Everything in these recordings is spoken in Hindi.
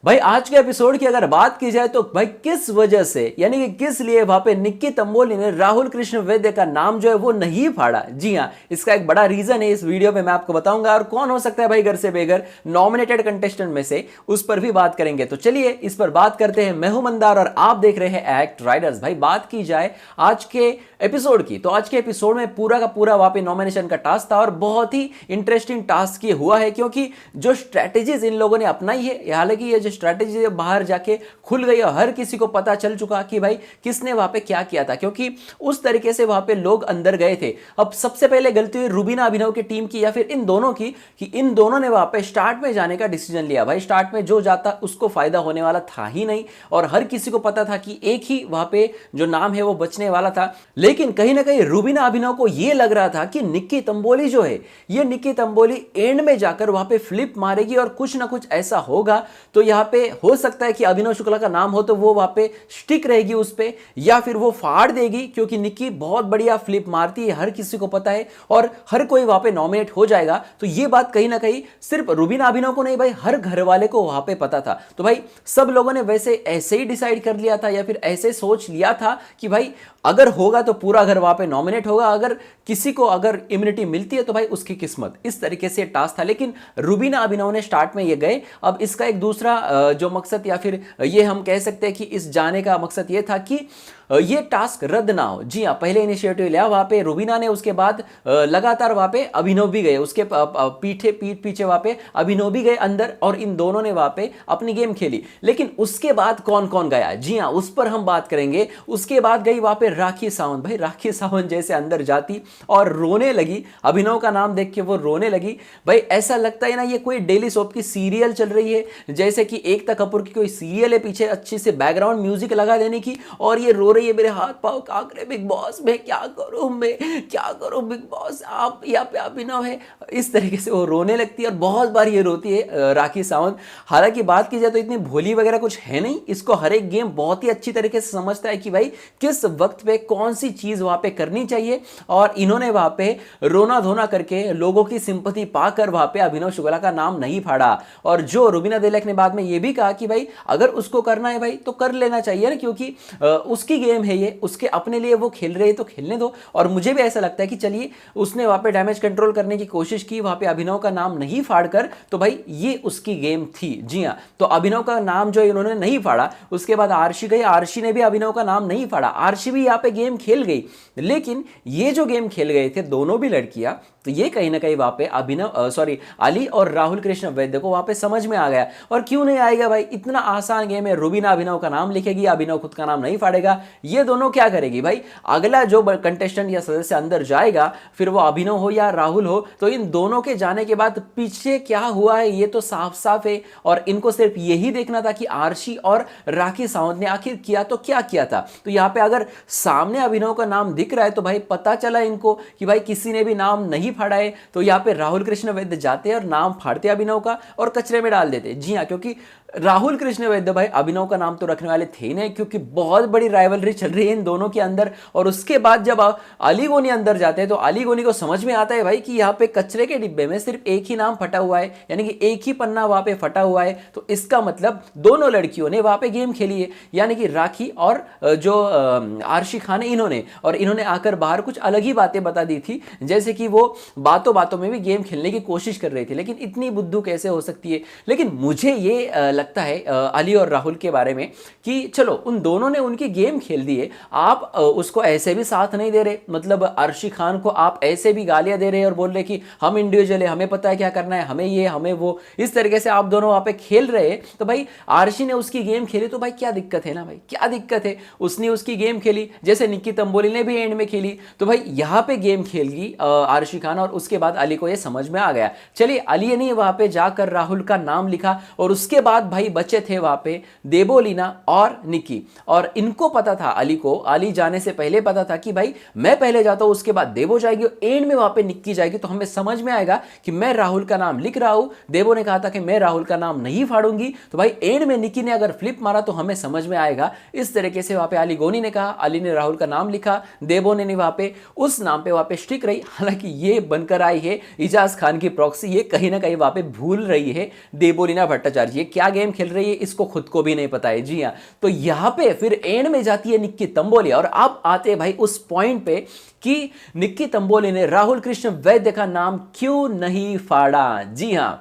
भाई आज के एपिसोड की अगर बात की जाए तो भाई किस वजह से यानी कि किस लिए वहां पे निक्की तंबोली ने राहुल कृष्ण वैद्य का नाम जो है वो नहीं फाड़ा। जी हाँ, इसका एक बड़ा रीजन है, इस वीडियो में मैं आपको बताऊंगा। और कौन हो सकता है भाई घर से बेघर नॉमिनेटेड कंटेस्टेंट में से, उस पर भी बात करेंगे। तो चलिए इस पर बात करते हैं। मैं हूं मंदार और आप देख रहे हैं एक्ट राइडर्स। भाई बात की जाए आज के एपिसोड की, तो आज के एपिसोड में पूरा का पूरा वहां पे नॉमिनेशन का टास्क था और बहुत ही इंटरेस्टिंग टास्क ये हुआ है, क्योंकि जो स्ट्रेटेजीज इन लोगों ने अपनाई है, हालांकि ये जो स्ट्रेटेजी बाहर जाके खुल गई और हर किसी को पता चल चुका कि भाई किसने वहां पे क्या किया था, क्योंकि उस तरीके से वहां पे लोग अंदर गए थे। अब सबसे पहले गलती हुई रुबीना अभिनव की टीम की या फिर इन दोनों की, कि इन दोनों ने वहां पे स्टार्ट में जाने का डिसीजन लिया। भाई स्टार्ट में जो जाता उसको फायदा होने वाला था ही नहीं, और हर किसी को पता था कि एक ही वहां पे जो नाम है वो बचने वाला था। लेकिन कहीं ना कहीं रुबीना अभिनव को यह लग रहा था कि निक्की तंबोली जो है, ये निक्की तंबोली एंड में जाकर वहां पे फ्लिप मारेगी और कुछ ना कुछ ऐसा होगा, तो यहां पे हो सकता है कि अभिनव शुक्ला का नाम हो तो वो वहां पे स्टिक रहेगी उस पे, या फिर वो फाड़ देगी, क्योंकि निक्की बहुत बढ़िया फ्लिप मारती है, हर किसी को पता है और हर कोई वहां पे नॉमिनेट हो जाएगा। तो ये बात कहीं ना कहीं सिर्फ रुबीना अभिनव को नहीं भाई, हर घर वाले को वहां पे पता था। तो भाई सब लोगों ने वैसे ऐसे ही डिसाइड कर लिया था या फिर ऐसे सोच लिया था कि भाई अगर होगा तो पूरा घर वहां पे नॉमिनेट होगा, अगर किसी को अगर इम्यूनिटी मिलती है तो भाई उसकी किस्मत। इस तरीके से टास्क था। लेकिन रुबीना अभिनव ने स्टार्ट में ये गए। अब इसका एक दूसरा जो मकसद या फिर ये हम कह सकते हैं कि इस जाने का मकसद ये था कि ये टास्क रद्द ना हो। जी हाँ, पहले इनिशिएटिव लिया वहां पे रुबीना ने, उसके बाद लगातार वहां पे अभिनव भी गए, उसके पीठ पीछे वहां पे अभिनव भी गए अंदर, और इन दोनों ने वहां पे अपनी गेम खेली। लेकिन उसके बाद कौन कौन गया, जी हाँ उस पर हम बात करेंगे। उसके बाद गई वहां पे राखी सावंत। भाई राखी सावंत जैसे अंदर जाती और रोने लगी, अभिनव का नाम देख के वो रोने लगी। भाई ऐसा लगता है ना ये कोई डेली सोप की सीरियल चल रही है, जैसे कि एकता कपूर की कोई सीरियल है, पीछे अच्छी से बैकग्राउंड म्यूजिक लगा देने की, और ये रो रही है मेरे हाथ पांव कांप रहे, बिग बॉस मैं क्या करूं बिग बॉस, आप यहाँ पे अभिनव है। इस तरीके से वो रोने लगती है और बहुत बार ये रोती है राखी सावंत। हालांकि बात की जाए तो इतनी भोली वगैरह कुछ है नहीं, इसको हर एक गेम बहुत ही अच्छी तरीके से समझता है कि भाई किस वक्त पे कौन सी चीज वहां पे करनी चाहिए। और इन्होंने वहां पे रोना धोना करके लोगों की सिंपैथी पाकर वहां पे अभिनव शुक्ला का नाम नहीं फाड़ा। और जो रुबीना दिलक ने बाद में ये भी कहा कि भाई अगर उसको करना है भाई तो कर लेना चाहिए ना, क्योंकि उसकी गेम है ये, उसके अपने लिए वो खेल रहे हैं तो खेलने दो। और मुझे भी ऐसा लगता है कि चलिए उसने वहां पे डैमेज कंट्रोल करने की कोशिश की, वहां पे अभिनव का नाम नहीं फाड़कर, तो भाई ये उसकी गेम थी। जी हाँ, तो अभिनव का नाम जो इन्होंने नहीं फाड़ा। उसके बाद आरशी गई, आरशी ने भी अभिनव का नाम नहीं फाड़ा, आरशी भी यहाँ पे गेम खेल गई। लेकिन ये जो गेम खेल गए थे दोनों भी लड़कियां, तो ये कहीं ना कहीं वहां पे अली और राहुल कृष्ण वैद्य को वहां पे समझ में आ गया। और क्यों नहीं आएगा भाई, इतना आसान गेम है, रुबीना अभिनव का नाम लिखेगी, अभिनव खुद का नाम नहीं फाड़ेगा, ये दोनों क्या करेगी भाई। अगला जो कंटेस्टेंट या सदस्य अंदर जाएगा, फिर वो अभिनव हो या राहुल हो, तो इन दोनों के जाने के बाद पीछे क्या हुआ है ये तो साफ साफ है। और इनको सिर्फ यही देखना था कि आरशी और राखी सावंत ने आखिर किया तो क्या किया था। तो यहाँ पे अगर सामने अभिनव का नाम दिख रहा है तो भाई पता चला इनको कि भाई किसी ने भी नाम नहीं फाड़ा है, तो यहाँ पे राहुल कृष्ण वैद्य जाते हैं और नाम फाड़ते अभिनव का और कचरे में डाल देते। जी हाँ, क्योंकि राहुल कृष्ण वैद्य भाई अभिनव का नाम तो रखने वाले थे नहीं, क्योंकि बहुत बड़ी राइवलरी चल रही है इन दोनों के अंदर। और उसके बाद जब अली गोनी अंदर जाते हैं तो अली गोनी को समझ में आता है भाई कि यहाँ पे कचरे के डिब्बे में सिर्फ एक ही नाम फटा हुआ है, यानी कि एक ही पन्ना वहां पे फटा हुआ है। तो इसका मतलब दोनों लड़कियों ने वहां पे गेम खेली है, यानी कि राखी और जो आरशी खान है इन्होंने आकर बाहर कुछ अलग ही बातें बता दी थी, जैसे कि वो बातों बातों में भी गेम खेलने की कोशिश कर रही थी। लेकिन इतनी बुद्धू कैसे हो सकती है। लेकिन मुझे ये लगता है अली और राहुल के बारे में कि चलो उन दोनों ने उनकी गेम खेल दी है, आप उसको ऐसे भी साथ नहीं दे रहे, मतलब अर्शी खान को आप ऐसे भी गालियां दे रहे हैं और बोल रहे कि हम इंडिविजुअल है, हमें पता है क्या करना है, हमें ये हमें वो, इस तरीके से आप दोनों वहां पे खेल रहे हैं। तो भाई आरशी ने उसकी गेम खेली तो भाई क्या दिक्कत है ना भाई, क्या दिक्कत है, उसने उसकी गेम खेली, जैसे निक्की तंबोली ने भी एंड में खेली। तो भाई यहां पे गेम खेल गई आरशी खान, और उसके बाद अली को यह समझ में आ गया। चलिए अली ने वहां पे जाकर राहुल का नाम लिखा, और उसके बाद भाई बचे थे वहां पे देबोलीना और निक्की। और इनको पता था, अली जाने से पहले पता था कि भाई मैं पहले जाता हूं, उसके बाद देबो जाएगी, एंड में वहां पे निक्की जाएगी, तो हमें समझ में आएगा कि मैं राहुल का नाम लिख रहा हूं। देबो ने कहा था कि मैं राहुल का नाम नहीं फाड़ूंगी, तो भाई एंड में निक्की ने अगर फ्लिप मारा तो हमें समझ में आएगा। इस तरीके से वहां पे अली गोनी ने कहा, अली ने राहुल का नाम लिखा, देबो ने वहां पे उस नाम पे वहां पे स्टिक रही। हालांकि ये बनकर आई है इजाज खान की प्रॉक्सी, ये कहीं ना कहीं वहां पे भूल रही है देबोलीना भट्टाचार्य। ये क्या गेम खेल रही है इसको खुद को भी नहीं पता है। जी हाँ, तो यहां पे फिर एंड में जाती है निक्की तंबोली और अब आते हैं भाई उस पॉइंट पे कि निक्की तंबोली ने राहुल कृष्ण वैद्य का नाम क्यों नहीं फाड़ा। जी हां,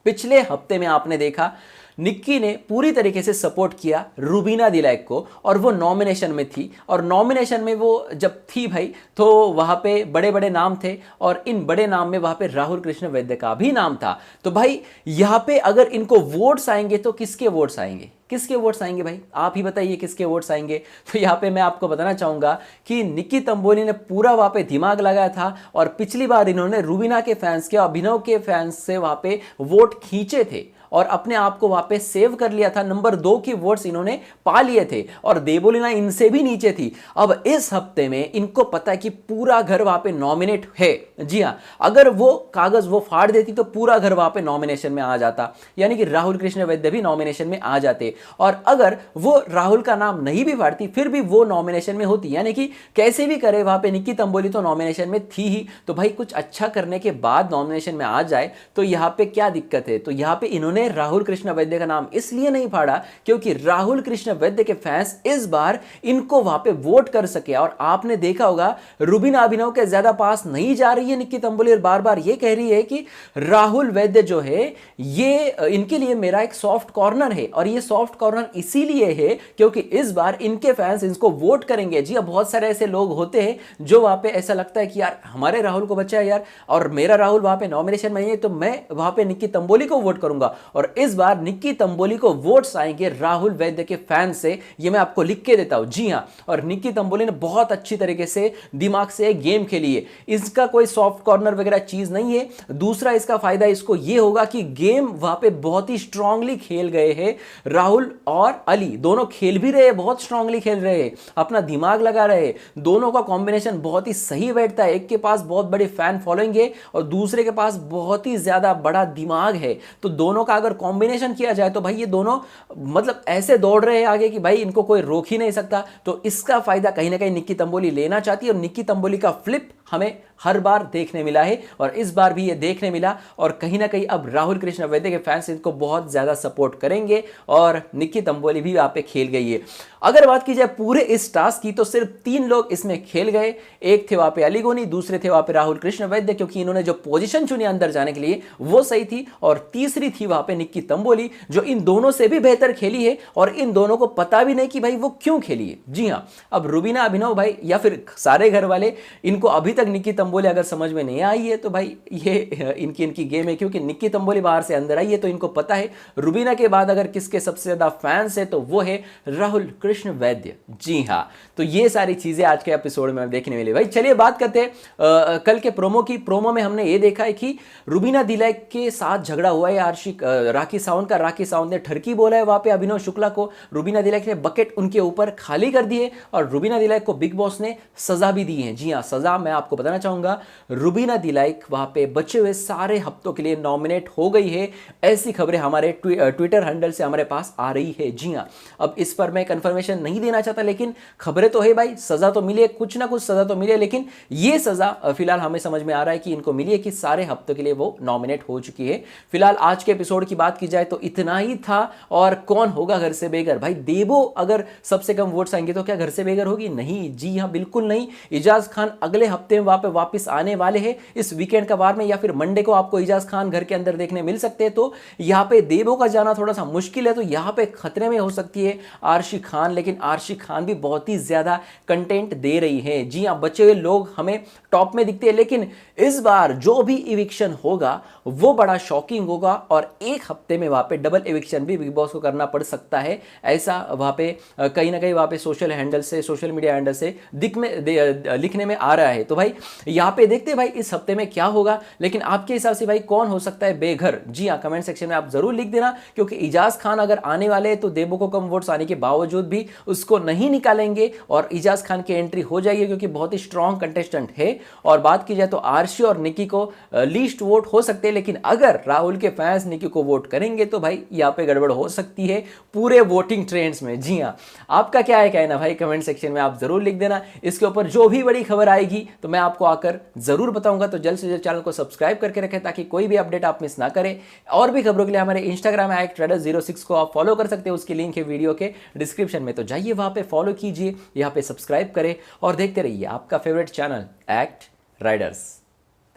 पिछले हफ्ते में आपने देखा निक्की ने पूरी तरीके से सपोर्ट किया रूबीना दिलैक को और वो नॉमिनेशन में थी और नॉमिनेशन में वो जब थी भाई तो वहां पे बड़े बड़े नाम थे और इन बड़े नाम में वहां पे राहुल कृष्ण वैद्य का भी नाम था। तो भाई यहां पे अगर इनको वोट्स आएंगे तो किसके वोट्स आएंगे, किसके वोट्स आएंगे भाई आप ही बताइए किसके वोट्स आएंगे। तो यहाँ पे मैं आपको बताना चाहूंगा कि निक्की तंबोली ने पूरा वहां पे दिमाग लगाया था और पिछली बार इन्होंने रूबीना के फैंस के, अभिनव के फैंस से वहां पे वोट खींचे थे और अपने आप को वहां पे सेव कर लिया था। नंबर 2 की वोट्स इन्होंने पा लिए थे और देवोलीना इनसे भी नीचे थी। अब इस हफ्ते में इनको पता है कि पूरा घर वहां पे नॉमिनेट है। जी हां, अगर वो कागज वो फाड़ देती तो पूरा घर वहां पे नॉमिनेशन में आ जाता, यानी कि राहुल कृष्ण वैद्य भी नॉमिनेशन में आ जाते और अगर वो राहुल का नाम नहीं भी फाड़ती फिर भी वो नॉमिनेशन में होती, यानी कि कैसे भी करे वहां पे निक्की तंबोली तो नॉमिनेशन में थी ही। तो भाई कुछ अच्छा करने के बाद नॉमिनेशन में आ जाए तो यहां पे क्या दिक्कत है। तो यहां पे इन्होंने राहुल कृष्ण वैद्य का नाम इसलिए नहीं फाड़ा क्योंकि राहुल कृष्ण वैद्य के फैंस इस बार इनको वहां पे वोट कर सके। और आपने देखा होगा रूबीना अभिनव के ज्यादा पास नहीं जा रही है निक्की तंबोली और बार बार ये कह रही है कि राहुल वैद्य जो है ये इनके लिए मेरा एक सॉफ्ट कॉर्नर है और ये सॉफ्ट कॉर्नर इसीलिए है क्योंकि इस बार इनके फैंस इनको वोट करेंगे। जी बहुत सारे ऐसे लोग होते हैं जो वहां पे ऐसा लगता है कि यार हमारे राहुल को बचा है यार और मेरा राहुल वहां पे नॉमिनेशन में है तो मैं वहां पे निक्की तंबोली को वोट करूंगा। और इस बार निक्की तंबोली को वोट्स आएंगे राहुल वैद्य के फैन से, ये मैं आपको लिख के देता हूं। जी हां, और निक्की तंबोली ने बहुत अच्छी तरीके से दिमाग से गेम खेली है, इसका कोई सॉफ्ट कॉर्नर वगैरह चीज नहीं है। दूसरा इसका फायदा इसको ये होगा कि गेम वहां पे बहुत ही स्ट्रांगली खेल गए हैं राहुल और अली, दोनों खेल भी रहे, बहुत स्ट्रांगली खेल रहे हैं, अपना दिमाग लगा रहे हैं, दोनों का कॉम्बिनेशन बहुत ही सही बैठता है। एक के पास बहुत बड़े फैन फॉलोइंग है और दूसरे के पास बहुत ही ज्यादा बड़ा दिमाग है, तो दोनों का अगर कॉम्बिनेशन किया जाए तो भाई ये दोनों मतलब ऐसे दौड़ रहे हैं आगे कि भाई इनको कोई रोक ही नहीं सकता। तो इसका फायदा कहीं ना कहीं निक्की तंबोली लेना चाहती है और निक्की तंबोली का फ्लिप हमें हर बार देखने मिला है और इस बार भी ये देखने मिला और कहीं ना कहीं अब राहुल कृष्ण वैद्य के फैंस इनको बहुत ज्यादा सपोर्ट करेंगे और निक्की तंबोली भी वहां पे खेल गई है। अगर बात की जाए पूरे इस टास्क की तो सिर्फ 3 लोग इसमें खेल गए, एक थे वहां पे अली गोनी, दूसरे थे वहां पे राहुल कृष्ण वैद्य क्योंकि इन्होंने जो पोजीशन चुनी अंदर जाने के लिए वो सही थी, और तीसरी थी वहां पे निक्की तंबोली जो इन दोनों से भी बेहतर खेली है और इन दोनों को पता भी नहीं कि भाई वो क्यों खेली है। जी हाँ, अब रूबीना अभिनव भाई या फिर सारे घर वाले इनको अभी तक निक्की तंबोली अगर समझ में नहीं आई है तो भाई ये इनकी गेम है, क्योंकि निक्की तंबोली बाहर से अंदर आई है तो इनको पता है रूबीना के बाद अगर किसके सबसे ज्यादा फैंस है तो वो है राहुल कृष्ण वैद्य। जी हाँ, तो ये सारी चीजें आज के एपिसोड में देखने मिली। भाई चलिए बात करते हैं कल के प्रोमो की। प्रोमो में हमने ये देखा है कि रूबीना दिलैक के साथ झगड़ा हुआ है आर्शिक राखी सावंत का। राखी सावंत ने ठरकी बोला है वहां पे अभिनव शुक्ला को, रूबीना दिलैक ने बकेट उनके ऊपर खाली कर दिए और रूबीना दिलैक को बिग बॉस ने सजा भी दी है। जी हाँ, सजा मैं आपको बताना चाहूंगा, रूबीना दिलैक वहां पे बचे हुए सारे हफ्तों के लिए नॉमिनेट हो गई है, ऐसी खबरें हमारे ट्विटर हैंडल से हमारे पास आ रही है। जी हाँ, अब इस पर मैं कंफर्मेशन नहीं देना चाहता लेकिन खबरें तो है भाई, सजा तो मिली है, कुछ ना कुछ सजा तो मिली है, लेकिन ये सजा फिलहाल हमें समझ में आ रहा है कि इनको मिली है कि सारे हफ्तों के लिए वो नॉमिनेट हो चुकी है। फिलहाल आज के एपिसोड की बात की जाए तो इतना ही था। और कौन होगा घर से बेघर? भाई देवो अगर सबसे कम वोट्स आएंगे तो क्या घर से बेघर होगी? नहीं, जी हाँ बिल्कुल नहीं। इजाज खान अगले हफ्ते में वहां पे वापस आने वाले हैं, इस वीकेंड का वार में या फिर मंडे को आपको इजाज खान घर के अंदर देखने मिल सकते हैं। तो यहाँ पे देवो का जाना थोड़ा सा मुश्किल है, तो यहाँ पे खतरे में हो सकती है आर्शी खान, लेकिन आर्शी खान भी बहुत ही ज्यादा कंटेंट दे रही है। जी हाँ, बचे हुए लोग हमें टॉप में दिखते हैं, लेकिन इस बार जो भी इविक्शन होगा वो बड़ा शॉकिंग होगा और एक हफ्ते में वहां पे डबल इविक्शन भी बिग बॉस को करना पड़ सकता है। ऐसा वहां पे कहीं ना कहीं वहां पे सोशल हैंडल से, सोशल मीडिया हैंडल से लिखने में आ रहा है। तो भाई यहाँ पे देखते हैं भाई इस हफ्ते में क्या होगा, लेकिन आपके हिसाब से भाई कौन हो सकता है बेघर? जी हाँ, कमेंट सेक्शन में आप जरूर लिख देना, क्योंकि इजाज खान अगर आने वाले हैं तो देवो को कम वोट्स आने के बावजूद भी उसको नहीं निकालेंगे और इजाज खान की एंट्री हो जाएगी क्योंकि बहुत ही स्ट्रॉन्ग कंटेस्टेंट है। और बात की जाए तो आर्शी और निकी को लीस्ट वोट हो सकते हैं, लेकिन अगर राहुल के फैंस निकी को वोट करेंगे तो भाई यहाँ पे गड़बड़ हो सकती है पूरे वोटिंग ट्रेंड्स में। जी हाँ, आपका क्या है कहना भाई? कमेंट सेक्शन में आप जरूर लिख देना। इसके ऊपर जो भी बड़ी खबर आएगी तो मैं मैं आपको आकर जरूर बताऊंगा। तो जल्द से जल्द चैनल को सब्सक्राइब करके रखें ताकि कोई भी अपडेट आप मिस ना करें। और भी खबरों के लिए हमारे इंस्टाग्राम @trader06 को आप फॉलो कर सकते हैं, उसकी लिंक है वीडियो के डिस्क्रिप्शन में। तो जाइए वहां पे फॉलो कीजिए, यहाँ पे सब्सक्राइब करें और देखते रहिए आपका फेवरेट चैनल एक्ट राइडर्स।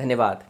धन्यवाद।